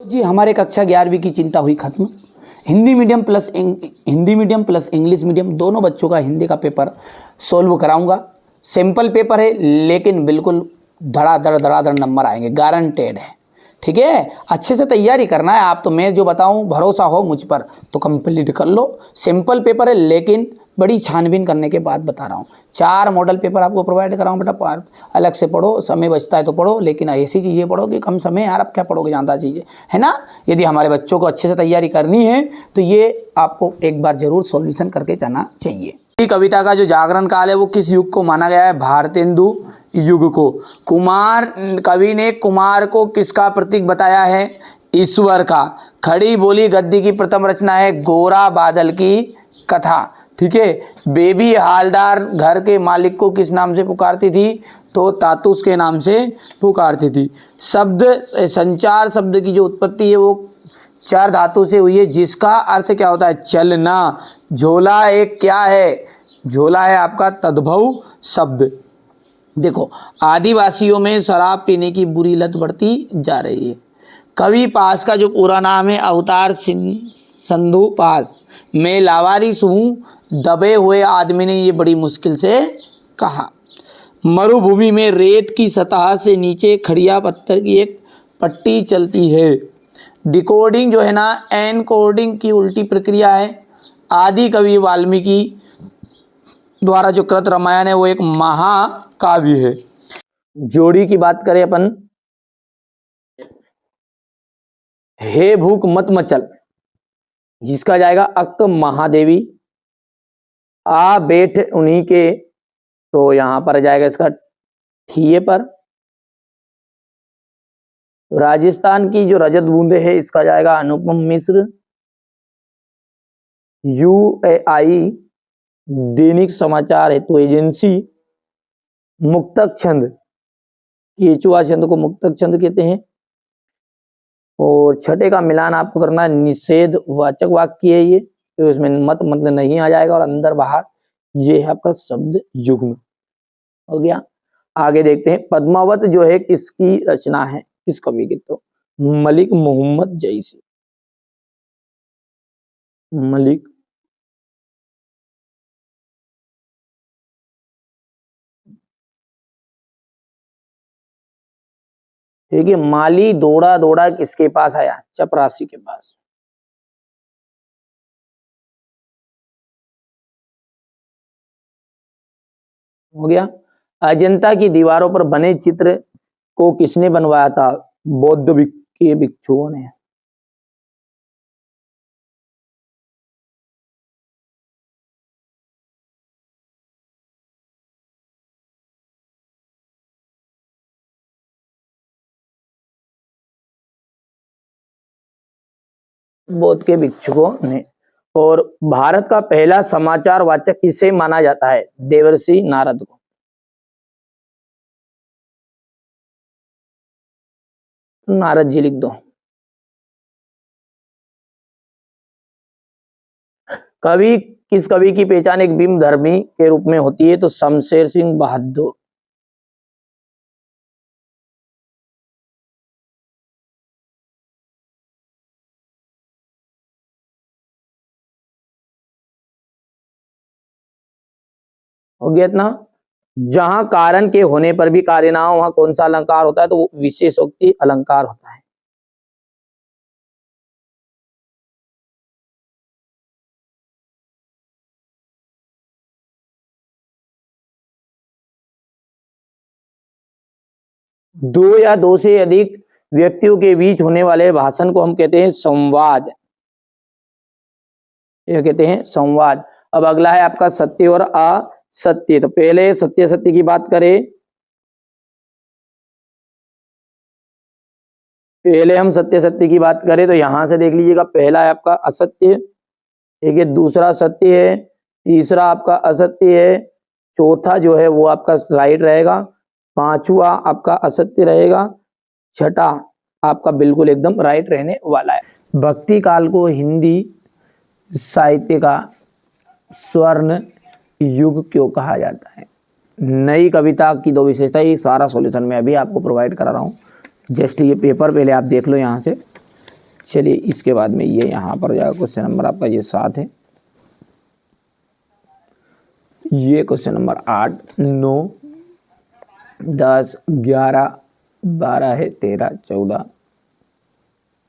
जी हमारे कक्षा 11वीं की चिंता हुई खत्म। Hindi medium plus English medium दोनों बच्चों का हिंदी का पेपर सॉल्व कराऊंगा। सिंपल पेपर है लेकिन बिल्कुल धड़ाधड़ नंबर आएंगे, गारंटेड है। ठीक है, अच्छे से तैयारी करना है आप तो, मैं जो बताऊं भरोसा हो मुझ पर तो कंप्लीट कर लो। सिंपल पेपर है लेकिन बड़ी छानबीन करने के बाद बता रहा हूँ। 4 मॉडल पेपर आपको प्रोवाइड कराऊँ बेटा, अलग से पढ़ो, समय बचता है तो पढ़ो, लेकिन ऐसी चीज़ें पढ़ो कि कम समय यार, आप क्या पढ़ोगे ज़्यादा चीज़ें, है ना। यदि हमारे बच्चों को अच्छे से तैयारी करनी है तो ये आपको एक बार जरूर सॉल्यूशन करके जाना चाहिए। कविता का जो जागरण काल है वो किस युग को माना गया है? भारतेंदु युग को। कुमार कवि ने कुमार को किसका प्रतीक बताया है? ईश्वर का। खड़ी बोली गद्य की प्रथम रचना है गोरा बादल की कथा। ठीक है। बेबी हालदार घर के मालिक को किस नाम से पुकारती थी? तो तातुस के नाम से पुकारती थी। शब्द संचार शब्द की जो उत्पत्ति है वो 4 धातु से हुई है, जिसका अर्थ क्या होता है? चलना। झोला एक क्या है? झोला है आपका तद्भव शब्द। देखो, आदिवासियों में शराब पीने की बुरी लत बढ़ती जा रही है। कवि पास का जो पूरा नाम है अवतार संधु पास। मैं लावारिस हूँ दबे हुए आदमी ने ये बड़ी मुश्किल से कहा। मरुभूमि में रेत की सतह से नीचे खड़िया पत्थर की एक पट्टी चलती है। डिकोडिंग जो है ना, एनकोडिंग की उल्टी प्रक्रिया है। आदि कवि वाल्मीकि द्वारा जो कृत रामायण है वो एक महाकाव्य है। जोड़ी की बात करें अपन, हे भूख मत मचल, जिसका जाएगा अक महादेवी। आ बैठ उन्हीं के, तो यहां पर जाएगा इसका ठीए पर। राजस्थान की जो रजत बूंदे है इसका जाएगा अनुपम मिश्र। यूएआई दैनिक समाचार हेतु एजेंसी। मुक्तक छंद, केचुआ छंद को मुक्तक छंद कहते हैं। और छठे का मिलान आपको करना है, निषेध वाचक वाक्य है ये, तो इसमें मत मतलब नहीं आ जाएगा, और अंदर बाहर ये है आपका शब्द युग्म। हो गया। आगे देखते हैं, पद्मावत जो है किसकी रचना है, किस कवि की? तो मलिक मोहम्मद जैसी। मलिक ठीक है। माली दौड़ा दौड़ा किसके पास आया? चपरासी के पास। हो गया। अजंता की दीवारों पर बने चित्र को किसने बनवाया था? बौद्ध के भिक्षुओं ने। बौद्ध के भिक्षुकों ने। और भारत का पहला समाचार वाचक किसे माना जाता है? देवर्षि नारद को। नारद जी लिख दो। कवि किस कवि की पहचान एक भीम धर्मी के रूप में होती है? तो शमशेर सिंह बहादुर। हो गया इतना। जहां कारण के होने पर भी कार्य ना हो वहां कौन सा अलंकार होता है? तो वो विशेषोक्ति अलंकार होता है। दो या दो से अधिक व्यक्तियों के बीच होने वाले भाषण को हम कहते हैं संवाद। ये कहते हैं संवाद। अब अगला है आपका सत्य और असत्य। तो पहले सत्य सत्य की बात करें, पहले हम सत्य सत्य की बात करें तो यहां से देख लीजिएगा, पहला है आपका असत्य, ठीक है, दूसरा सत्य है, तीसरा आपका असत्य है, चौथा जो है वो आपका राइट रहेगा, पांचवा आपका असत्य रहेगा, छठा आपका बिल्कुल एकदम राइट रहने वाला है। भक्ति काल को हिंदी साहित्य का स्वर्ण युग क्यों कहा जाता है? नई कविता की 2 विशेषता, ये सारा सॉल्यूशन मैं अभी आपको प्रोवाइड करा रहा हूँ। जस्ट ये पेपर पहले आप देख लो यहाँ से। चलिए इसके बाद में ये यहाँ पर जाएगा क्वेश्चन नंबर आपका ये 7 है, ये क्वेश्चन नंबर 8, 9, 10, 11, 12 है, 13, 14,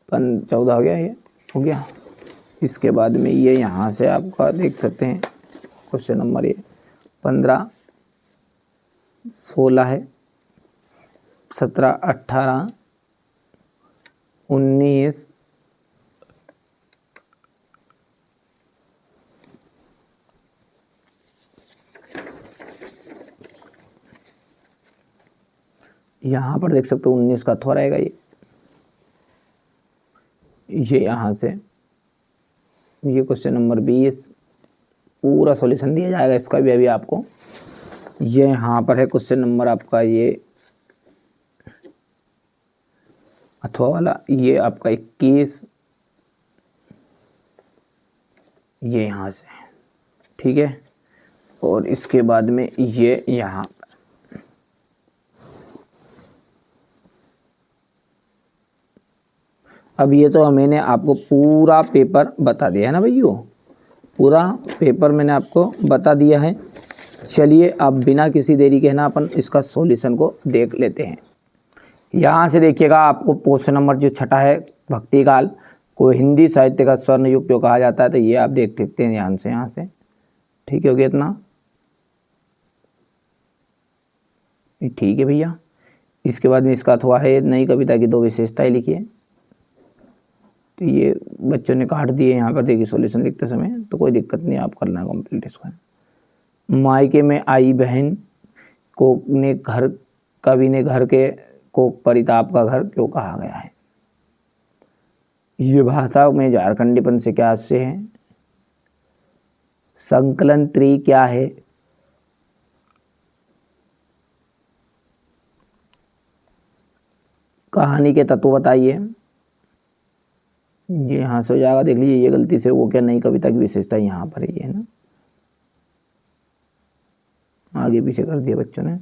14 हो गया, ये हो गया। इसके बाद में ये यहाँ से आपका देख सकते हैं क्वेश्चन नंबर ये 15, 16 है, 17, 18, 19, यहाँ पर देख सकते हो 19 का थोड़ा रहेगा ये यहाँ से ये क्वेश्चन नंबर 20 पूरा सॉल्यूशन दिया जाएगा इसका भी अभी आपको। ये यहाँ पर है क्वेश्चन नंबर आपका ये अथवा वाला, ये आपका 21, ये यहाँ से, ठीक है। और इसके बाद में ये यहाँ अब ये तो मैंने आपको पूरा पेपर बता दिया है ना भाइयों, पूरा पेपर मैंने आपको बता दिया है। चलिए अब बिना किसी देरी के ना अपन इसका सॉल्यूशन को देख लेते हैं। यहाँ से देखिएगा आपको क्वेश्चन नंबर जो 6 है, भक्तिकाल को हिंदी साहित्य का स्वर्ण युग क्यों कहा जाता है, तो ये आप देख सकते हैं यहाँ से ठीक हो गया इतना, ठीक है भैया। इसके बाद में इसका अथवा है नई कविता की 2 विशेषताएं लिखिए, तो ये बच्चों ने काट दिए यहाँ पर, देखिए सॉल्यूशन लिखते समय, तो कोई दिक्कत नहीं, आप करना कंप्लीट इसको। मायके में आई बहन को ने घर, कवि ने घर के को परिताप का घर क्यों कहा गया है, ये भाषा में झारखंडीपन से क्या आशय है, संकलन त्रि क्या है, कहानी के तत्व बताइए, ये यहाँ से हो जाएगा। देख लीजिए ये गलती से वो क्या नई कविता की विशेषता यहाँ पर ही है ना, आगे पीछे कर दिया बच्चों ने।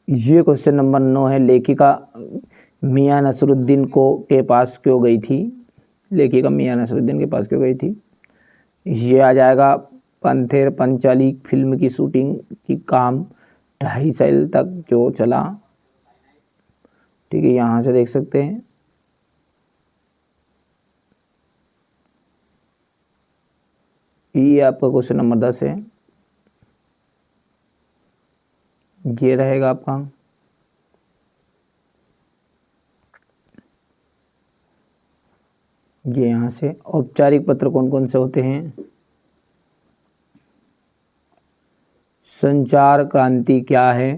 ये क्वेश्चन नंबर 9 है, लेखिका मियां नसरुद्दीन को के पास क्यों गई थी, लेखिका मियां नसरुद्दीन के पास क्यों गई थी, ये आ जाएगा पंथेर पंचाली फिल्म की शूटिंग की काम 2.5 साल तक क्यों चला, ठीक है। यहाँ से देख सकते हैं ये आपका क्वेश्चन नंबर 10 है, ये रहेगा आपका। ये यहाँ से औपचारिक पत्र कौन कौन से होते हैं, संचार क्रांति क्या है,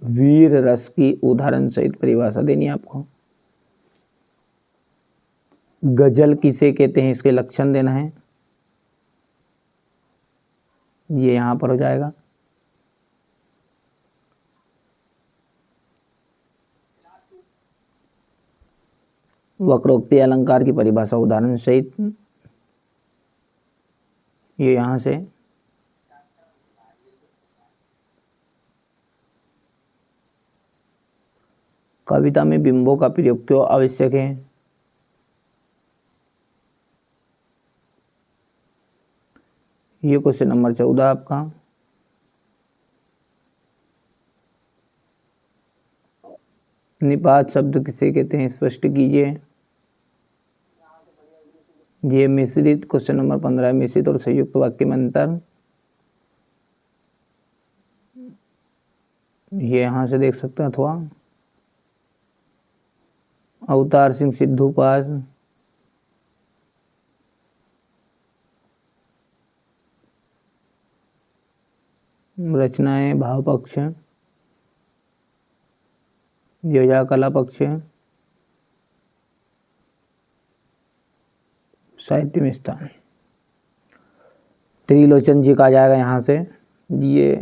वीर रस की उदाहरण सहित परिभाषा देनी है आपको, गजल किसे कहते हैं इसके लक्षण देना है, ये यहाँ पर हो जाएगा। वक्रोक्ति अलंकार की परिभाषा उदाहरण सहित, ये यहाँ से। कविता में बिंबों का प्रयोग क्यों आवश्यक है, ये क्वेश्चन नंबर 14 आपका। निपात शब्द किसे कहते हैं स्पष्ट कीजिए, ये मिश्रित, क्वेश्चन नंबर 15 मिश्रित और संयुक्त वाक्य में अंतर, ये यहाँ से देख सकते हैं। अथवा अवतार सिंह सिद्धू पास, रचनाएं भाव पक्ष, योजा कला पक्ष, साहित्य में स्थान। त्रिलोचन जी का आ जाएगा यहाँ से, ये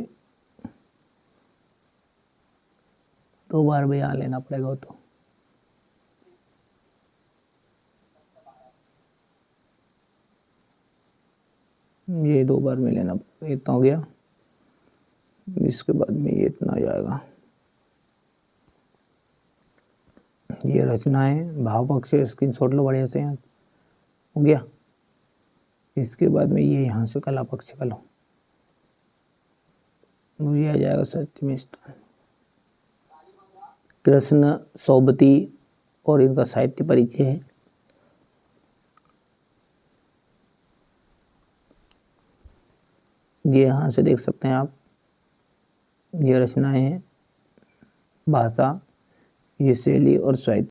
2 बार भी यहाँ लेना पड़ेगा तो, ये 2 बार में लेना पड़ेगा, इतना हो गया। इसके बाद में ये इतना आ जाएगा। ये रचनाएं भाव पक्ष स्क्रीनशॉट लो बढ़िया से, यहाँ हो गया। इसके बाद में ये यहाँ से कला पक्ष का लो, मुझे आ जाएगा सत्यमिष्ठ, कृष्ण सौबती और इनका साहित्य परिचय है। ये यहाँ से देख सकते हैं आप, ये रचनाएं हैं, भाषा, ये शैली और साहित्य।